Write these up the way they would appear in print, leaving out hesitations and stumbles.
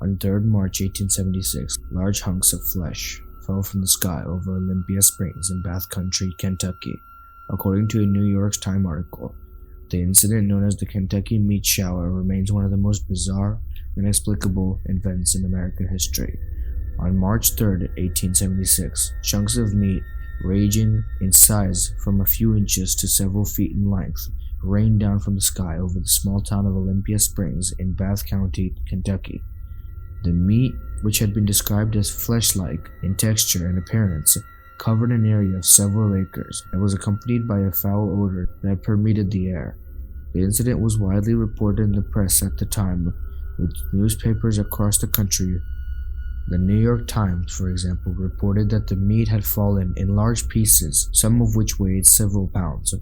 On 3rd March 1876, large hunks of flesh fell from the sky over Olympia Springs in Bath County, Kentucky. According to a New York Times article, the incident known as the Kentucky meat shower remains one of the most bizarre, inexplicable events in American history. On March 3, 1876, chunks of meat, ranging in size from a few inches to several feet in length, rained down from the sky over the small town of Olympia Springs in Bath County, Kentucky. The meat, which had been described as flesh-like in texture and appearance, covered an area of several acres and was accompanied by a foul odor that permeated the air. The incident was widely reported in the press at the time, with newspapers across the country. The New York Times, for example, reported that the meat had fallen in large pieces, some of which weighed several pounds.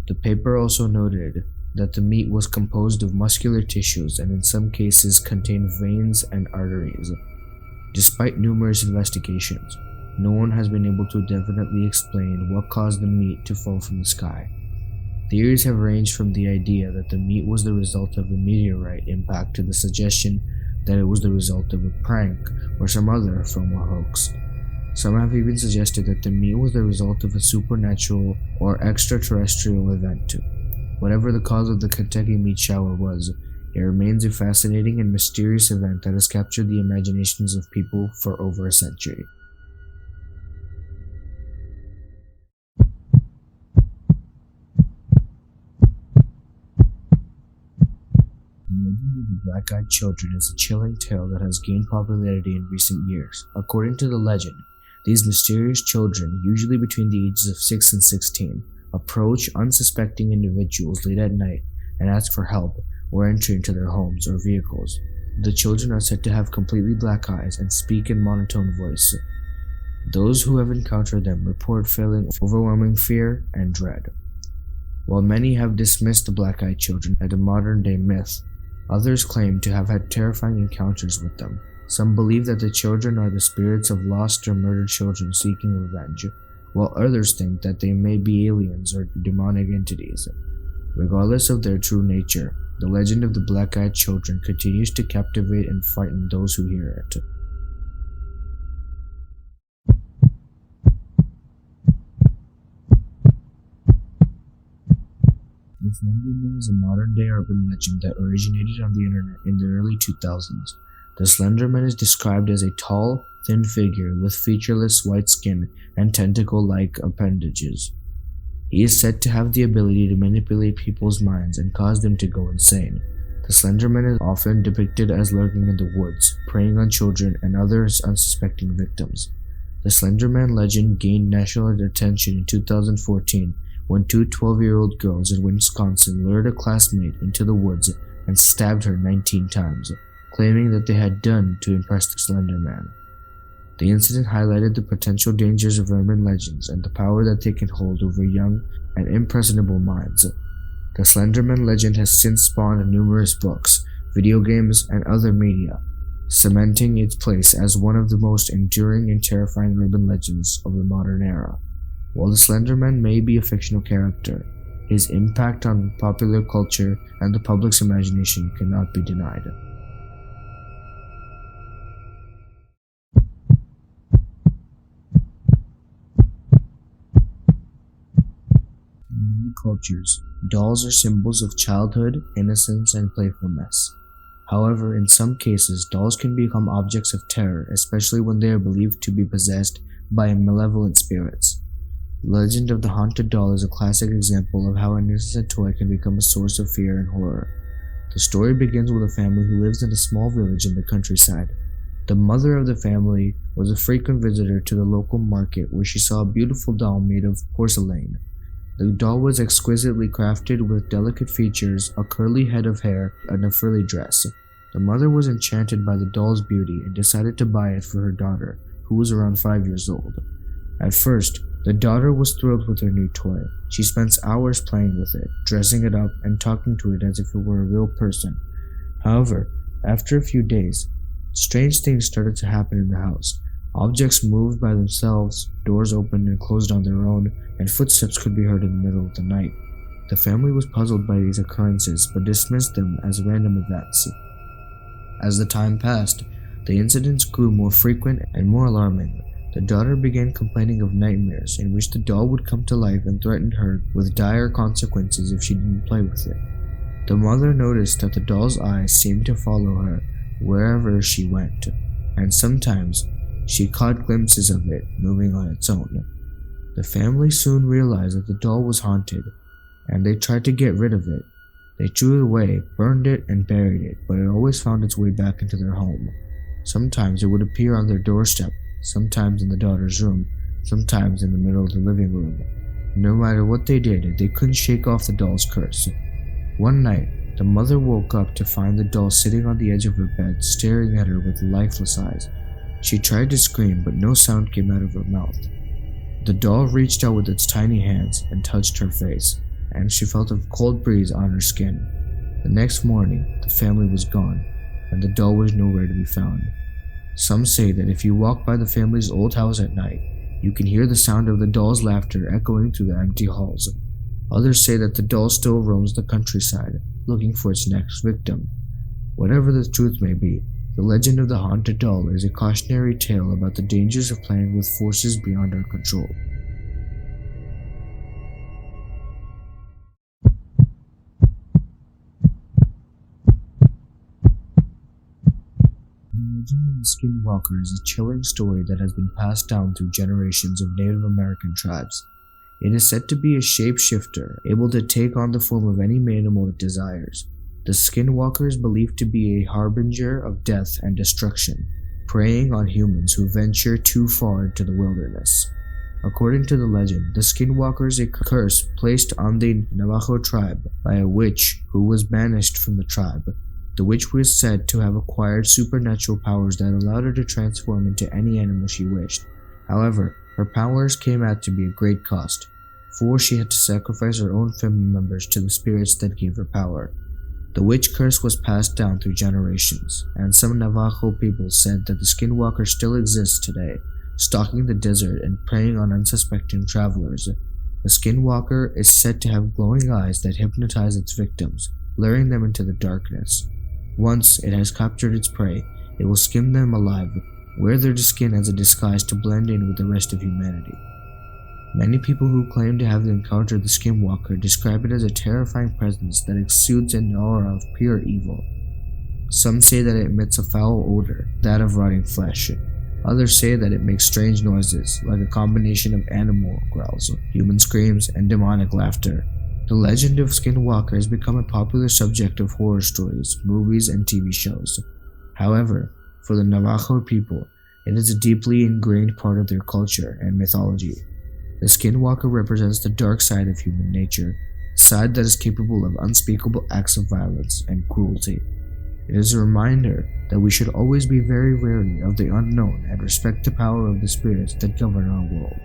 The paper also noted that the meat was composed of muscular tissues and in some cases contained veins and arteries. Despite numerous investigations, no one has been able to definitely explain what caused the meat to fall from the sky. Theories have ranged from the idea that the meat was the result of a meteorite impact to the suggestion that it was the result of a prank or some other form of hoax. Some have even suggested that the meat was the result of a supernatural or extraterrestrial event. Whatever the cause of the Kentucky meat shower was, it remains a fascinating and mysterious event that has captured the imaginations of people for over a century. The legend of the black-eyed children is a chilling tale that has gained popularity in recent years. According to the legend, these mysterious children, usually between the ages of 6 and 16, approach unsuspecting individuals late at night and ask for help or enter into their homes or vehicles. The children are said to have completely black eyes and speak in monotone voice. Those who have encountered them report feeling overwhelming fear and dread. While many have dismissed the black-eyed children as a modern-day myth, others claim to have had terrifying encounters with them. Some believe that the children are the spirits of lost or murdered children seeking revenge, while others think that they may be aliens or demonic entities. Regardless of their true nature, the legend of the black-eyed children continues to captivate and frighten those who hear it. The Slender Man is a modern-day urban legend that originated on the internet in the early 2000s. The Slender Man is described as a tall, thin figure with featureless white skin and tentacle-like appendages. He is said to have the ability to manipulate people's minds and cause them to go insane. The Slender Man is often depicted as lurking in the woods, preying on children and other unsuspecting victims. The Slender Man legend gained national attention in 2014 when two 12-year-old girls in Wisconsin lured a classmate into the woods and stabbed her 19 times, claiming that they had done to impress the Slender Man. The incident highlighted the potential dangers of urban legends and the power that they can hold over young and impressionable minds. The Slender Man legend has since spawned numerous books, video games, and other media, cementing its place as one of the most enduring and terrifying urban legends of the modern era. While the Slender Man may be a fictional character, his impact on popular culture and the public's imagination cannot be denied. In many cultures, dolls are symbols of childhood, innocence, and playfulness. However, in some cases, dolls can become objects of terror, especially when they are believed to be possessed by malevolent spirits. The legend of the haunted doll is a classic example of how an innocent toy can become a source of fear and horror. The story begins with a family who lives in a small village in the countryside. The mother of the family was a frequent visitor to the local market where she saw a beautiful doll made of porcelain. The doll was exquisitely crafted with delicate features, a curly head of hair, and a frilly dress. The mother was enchanted by the doll's beauty and decided to buy it for her daughter, who was around 5 years old. At first, the daughter was thrilled with her new toy. She spent hours playing with it, dressing it up, and talking to it as if it were a real person. However, after a few days, strange things started to happen in the house. Objects moved by themselves, doors opened and closed on their own, and footsteps could be heard in the middle of the night. The family was puzzled by these occurrences, but dismissed them as random events. As the time passed, the incidents grew more frequent and more alarming. The daughter began complaining of nightmares in which the doll would come to life and threaten her with dire consequences if she didn't play with it. The mother noticed that the doll's eyes seemed to follow her wherever she went, and sometimes she caught glimpses of it moving on its own. The family soon realized that the doll was haunted, and they tried to get rid of it. They threw it away, burned it, and buried it, but it always found its way back into their home. Sometimes it would appear on their doorstep, sometimes in the daughter's room, sometimes in the middle of the living room. No matter what they did, they couldn't shake off the doll's curse. One night, the mother woke up to find the doll sitting on the edge of her bed, staring at her with lifeless eyes. She tried to scream, but no sound came out of her mouth. The doll reached out with its tiny hands and touched her face, and she felt a cold breeze on her skin. The next morning, the family was gone, and the doll was nowhere to be found. Some say that if you walk by the family's old house at night, you can hear the sound of the doll's laughter echoing through the empty halls. Others say that the doll still roams the countryside, looking for its next victim. Whatever the truth may be, the legend of the haunted doll is a cautionary tale about the dangers of playing with forces beyond our control. The legend of the Skinwalker is a chilling story that has been passed down through generations of Native American tribes. It is said to be a shapeshifter, able to take on the form of any animal it desires. The Skinwalker is believed to be a harbinger of death and destruction, preying on humans who venture too far into the wilderness. According to the legend, the Skinwalker is a curse placed on the Navajo tribe by a witch who was banished from the tribe. The witch was said to have acquired supernatural powers that allowed her to transform into any animal she wished. However, her powers came out to be a great cost, for she had to sacrifice her own family members to the spirits that gave her power. The witch curse was passed down through generations, and some Navajo people said that the Skinwalker still exists today, stalking the desert and preying on unsuspecting travelers. The Skinwalker is said to have glowing eyes that hypnotize its victims, luring them into the darkness. Once it has captured its prey, it will skin them alive, wear their skin as a disguise to blend in with the rest of humanity. Many people who claim to have encountered the Skinwalker describe it as a terrifying presence that exudes an aura of pure evil. Some say that it emits a foul odor, that of rotting flesh. Others say that it makes strange noises, like a combination of animal growls, human screams, and demonic laughter. The legend of Skinwalker has become a popular subject of horror stories, movies, and TV shows. However, for the Navajo people, it is a deeply ingrained part of their culture and mythology. The Skinwalker represents the dark side of human nature, a side that is capable of unspeakable acts of violence and cruelty. It is a reminder that we should always be very wary of the unknown and respect the power of the spirits that govern our world.